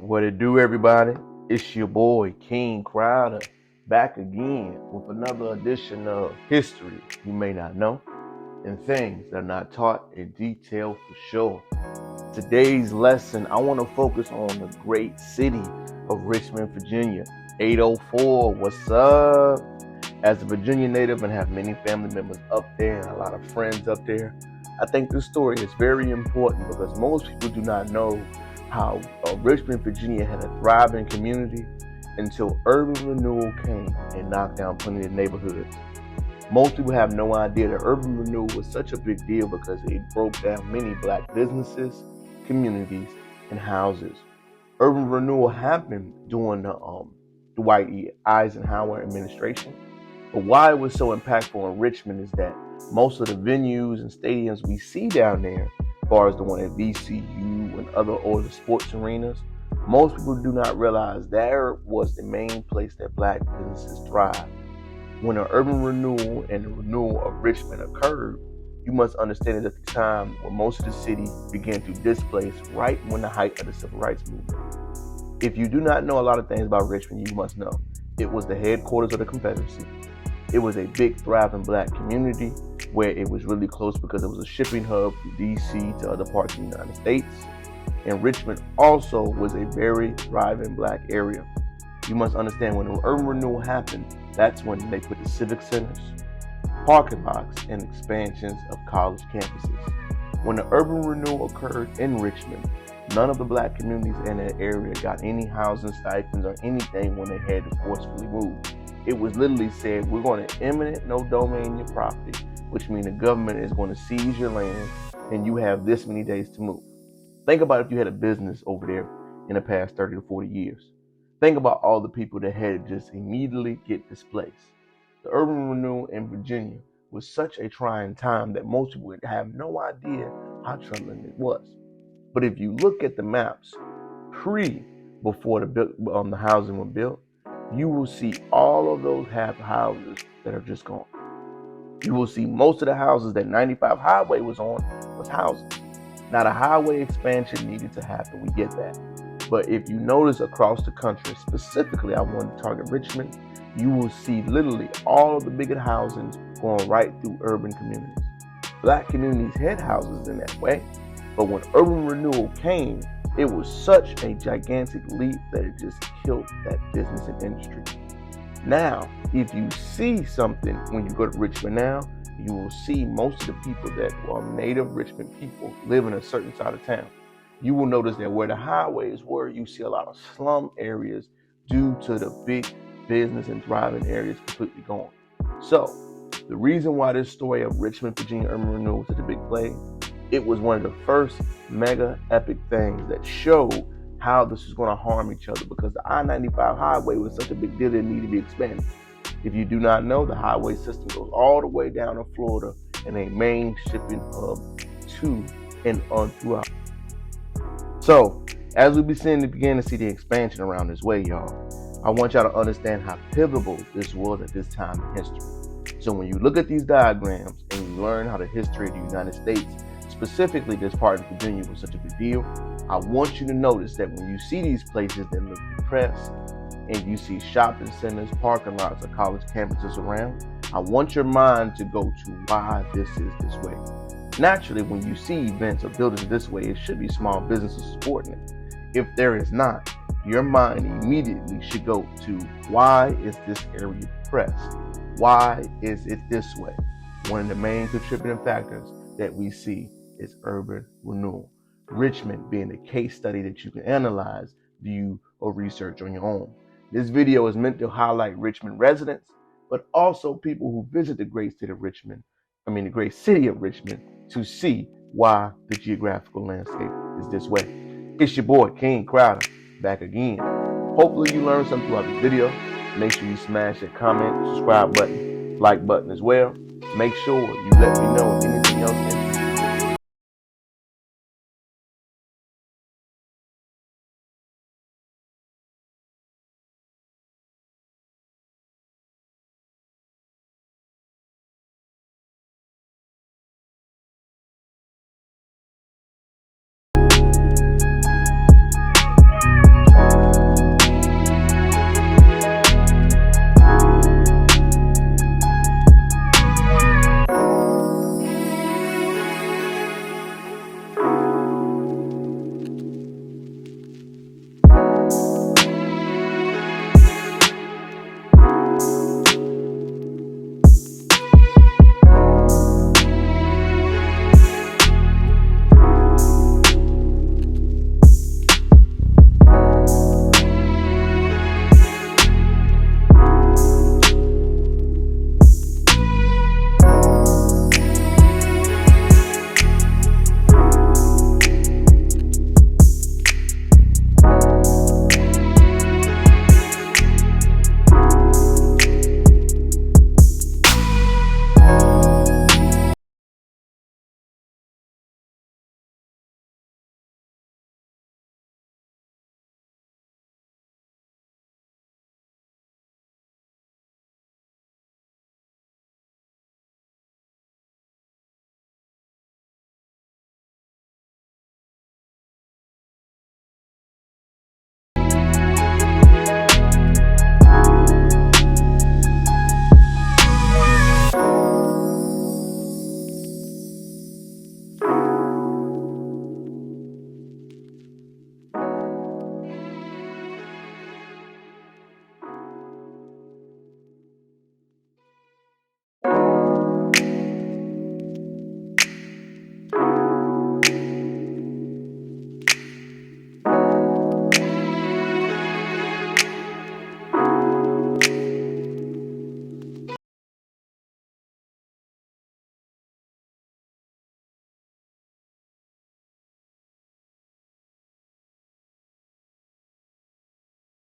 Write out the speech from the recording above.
What it do, everybody? It's your boy, King Crowder, back again with another edition of History You May Not Know and Things That Are Not Taught in Detail for Sure. Today's lesson, I want to focus on the great city of Richmond, Virginia. 804, what's up? As a Virginia native and have many family members up there and a lot of friends up there, I think this story is very important because most people do not know how Richmond, Virginia had a thriving community until urban renewal came and knocked down plenty of neighborhoods. Most people have no idea that urban renewal was such a big deal because it broke down many black businesses, communities, and houses. Urban renewal happened during the Dwight E. Eisenhower administration. But why it was so impactful in Richmond is that most of the venues and stadiums we see down there, as far as the one at VCU and other older sports arenas, most people do not realize there was the main place that black businesses thrived. When the urban renewal and the renewal of Richmond occurred, you must understand it at the time when most of the city began to displace right when the height of the civil rights movement. If you do not know a lot of things about Richmond, you must know it was the headquarters of the Confederacy. It was a big, thriving black community where it was really close because it was a shipping hub from DC to other parts of the United States. And Richmond also was a very thriving black area. You must understand when the urban renewal happened, that's when they put the civic centers, parking lots, and expansions of college campuses. When the urban renewal occurred in Richmond, none of the black communities in that area got any housing stipends or anything when they had to forcefully move. It was literally said, we're going to eminent no domain your property, which means the government is going to seize your land and you have this many days to move. Think about if you had a business over there in the past 30 to 40 years. Think about all the people that had to just immediately get displaced. The urban renewal in Virginia was such a trying time that most people would have no idea how troubling it was. But if you look at the maps before the housing was built, you will see all of those houses that are just gone. You will see most of the houses that 95 Highway was on was houses. Now the highway expansion needed to happen, we get that. But if you notice across the country, specifically I want to target Richmond, you will see literally all of the bigger housings going right through urban communities. Black communities had houses in that way, but when urban renewal came, it was such a gigantic leap that it just killed that business and industry. Now, if you see something when you go to Richmond now, you will see most of the people that are native Richmond people live in a certain side of town. You will notice that where the highways were, you see a lot of slum areas due to the big business and thriving areas completely gone. So, the reason why this story of Richmond, Virginia urban renewal was such a big play, it was one of the first mega epic things that showed how this is going to harm each other because the I-95 highway was such a big deal that it needed to be expanded. If you do not know, the highway system goes all the way down to Florida and a main shipping hub to and on throughout. So, as we begin to see the expansion around this way, y'all, I want y'all to understand how pivotal this was at this time in history. So when you look at these diagrams and you learn how the history of the United States, specifically this part of Virginia, was such a big deal, I want you to notice that when you see these places that look depressed and you see shopping centers, parking lots, or college campuses around, I want your mind to go to why this is this way. Naturally, when you see events or buildings this way, it should be small businesses supporting it. If there is not, your mind immediately should go to why is this area depressed? Why is it this way? One of the main contributing factors that we see is urban renewal. Richmond being a case study that you can analyze, view, or research on your own. This video is meant to highlight Richmond residents, but also people who visit the great city of Richmond, to see why the geographical landscape is this way. It's your boy, King Crowder, back again. Hopefully you learned something throughout this video. Make sure you smash that comment, subscribe button, like button as well. Make sure you let me know anything else